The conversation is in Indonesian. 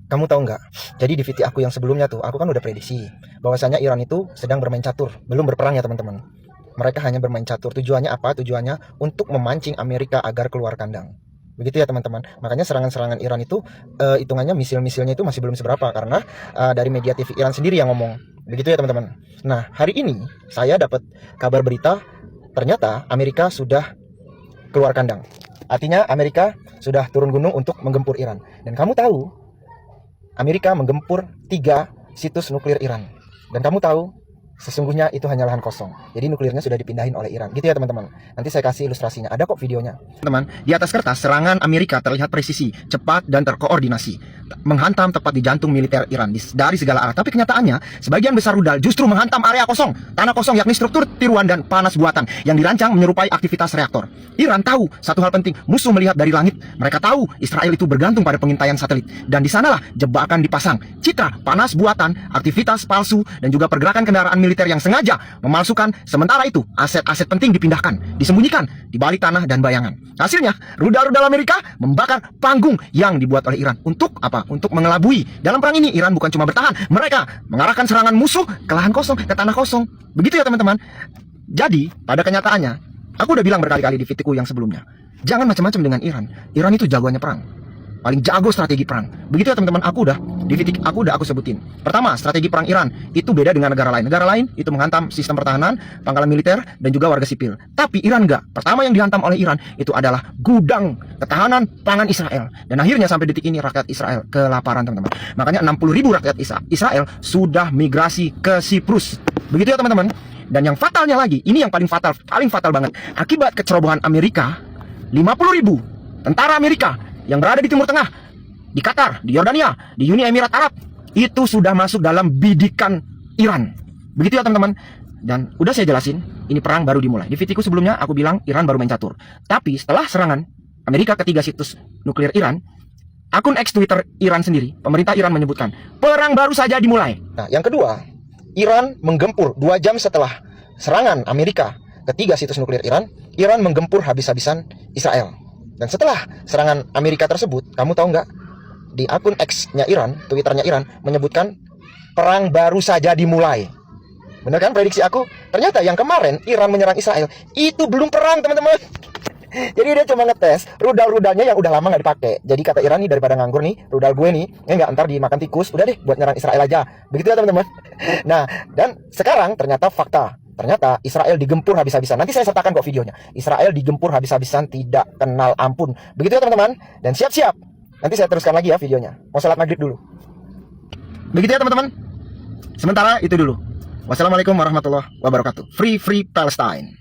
Kamu tahu nggak? Jadi di VT aku yang sebelumnya tuh, aku kan udah prediksi bahwasanya Iran itu sedang bermain catur, belum berperang ya teman-teman. Mereka hanya bermain catur. Tujuannya apa? Tujuannya untuk memancing Amerika agar keluar kandang. Begitu ya teman-teman. Makanya serangan-serangan Iran itu hitungannya misil-misilnya itu masih belum seberapa karena dari media TV Iran sendiri yang ngomong. Begitu ya teman-teman. Nah, hari ini saya dapat kabar berita ternyata Amerika sudah keluar kandang. Artinya Amerika sudah turun gunung untuk menggempur Iran. Dan kamu tahu, Amerika menggempur 3 situs nuklir Iran. Dan kamu tahu, sesungguhnya itu hanya lahan kosong. Jadi nuklirnya sudah dipindahin oleh Iran. Gitu ya teman-teman. Nanti saya kasih ilustrasinya. Ada kok videonya. Teman, di atas kertas serangan Amerika terlihat presisi, cepat dan terkoordinasi, menghantam tepat di jantung militer Iran dari segala arah. Tapi kenyataannya, sebagian besar rudal justru menghantam area kosong, tanah kosong, yakni struktur tiruan dan panas buatan yang dirancang menyerupai aktivitas reaktor. Iran tahu satu hal penting, musuh melihat dari langit. Mereka tahu Israel itu bergantung pada pengintaian satelit. Dan di sanalah jebakan dipasang. Citra, panas buatan, aktivitas palsu, dan juga pergerakan kendaraan militer yang sengaja memalsukan. Sementara itu, aset-aset penting dipindahkan, disembunyikan di balik tanah dan bayangan. Hasilnya, rudal-rudal Amerika membakar panggung yang dibuat oleh Iran. Untuk apa? Untuk mengelabui. Dalam perang ini, Iran bukan cuma bertahan, mereka mengarahkan serangan musuh ke lahan kosong, ke tanah kosong. Begitu ya teman-teman. Jadi, pada kenyataannya, aku udah bilang berkali-kali di videoku yang sebelumnya, jangan macam-macam dengan Iran. Iran itu jagoannya perang. Paling jago strategi perang. Begitu ya teman-teman, aku udah sebutin. Pertama, strategi perang Iran itu beda dengan negara lain. Negara lain itu menghantam sistem pertahanan, pangkalan militer, dan juga warga sipil. Tapi Iran enggak. Pertama yang dihantam oleh Iran itu adalah gudang ketahanan pangan Israel. Dan akhirnya sampai detik ini rakyat Israel kelaparan teman-teman. Makanya 60.000 rakyat Israel sudah migrasi ke Siprus. Begitu ya teman-teman. Dan yang fatalnya lagi, ini yang paling fatal banget. Akibat kecerobohan Amerika, 50.000 tentara Amerika yang berada di Timur Tengah, di Qatar, di Yordania, di Uni Emirat Arab, itu sudah masuk dalam bidikan Iran. Begitu ya teman-teman. Dan udah saya jelasin, ini perang baru dimulai. Di videoku sebelumnya aku bilang Iran baru main catur. Tapi setelah serangan Amerika ke 3 situs nuklir Iran, akun X Twitter Iran sendiri, pemerintah Iran menyebutkan perang baru saja dimulai. Nah, yang kedua, Iran menggempur 2 jam setelah serangan Amerika ke 3 situs nuklir Iran, Iran menggempur habis-habisan Israel. Dan setelah serangan Amerika tersebut, kamu tahu nggak? Di akun X-nya Iran, Twitternya Iran, menyebutkan perang baru saja dimulai. Bener kan prediksi aku? Ternyata yang kemarin Iran menyerang Israel, itu belum perang teman-teman. Jadi dia cuma ngetes rudal-rudalnya yang udah lama nggak dipakai. Jadi kata Iran nih, daripada nganggur nih, rudal gue nih, nggak ntar dimakan tikus, udah deh buat nyerang Israel aja. Begitu ya teman-teman. Nah, dan sekarang ternyata fakta. Ternyata Israel digempur habis-habisan. Nanti saya sertakan kok videonya. Israel digempur habis-habisan, tidak kenal ampun. Begitu ya teman-teman. Dan siap-siap, nanti saya teruskan lagi ya videonya. Mau salat maghrib dulu. Begitu ya teman-teman. Sementara itu dulu. Wassalamualaikum warahmatullahi wabarakatuh. Free Palestine.